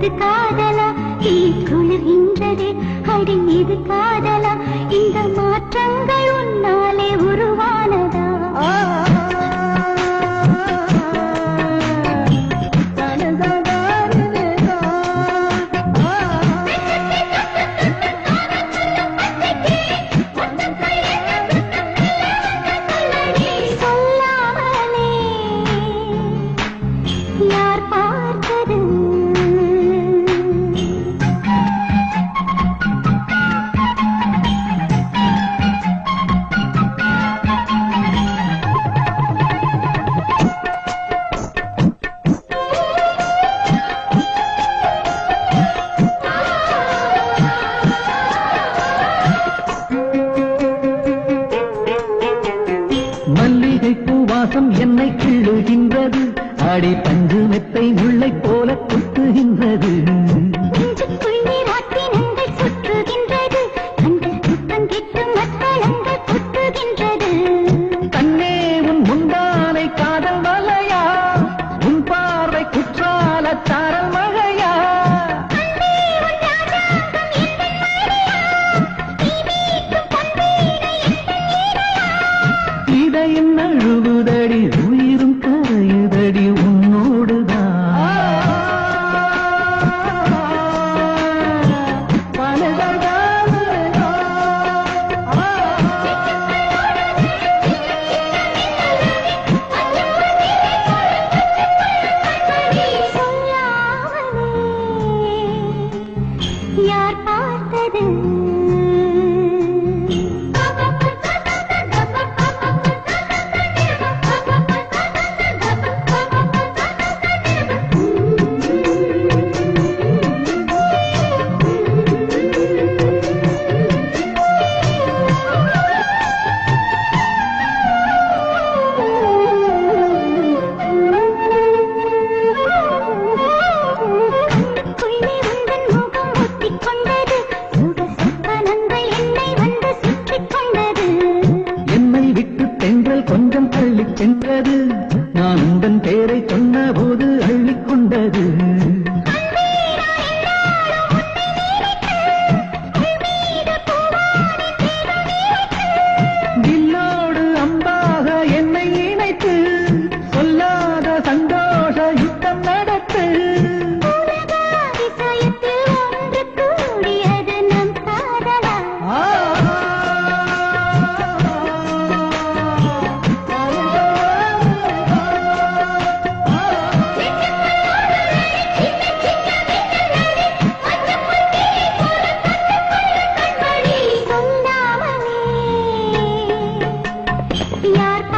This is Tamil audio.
இது காதலா தீ குளிர்கின்றது அடி இது காதலா இந்த மாற்றங்கள் உன்னாலே உருவானதா என்னை கிள்ளுகின்றது அடி பஞ்சு மெத்தை முல்லை போல குத்துகின்றது கண்ணே உன் முந்தானை காதல் வலையா உன் பார்வை குற்றால சாரல் மழையா இதயம் நழுவுதடி உயிரும் கரையுதடி உன்னோடுதான் யார் பார்த்தது கொஞ்சம் தள்ளி சென்றது நான் உந்தன் பேரை சொன்ன போது அள்ளிக்கொண்டது வில்லோடு அம்பாக என்னை இணைத்து சொல்லாத சந்தோஷ யுத்தம் நடத்து யார்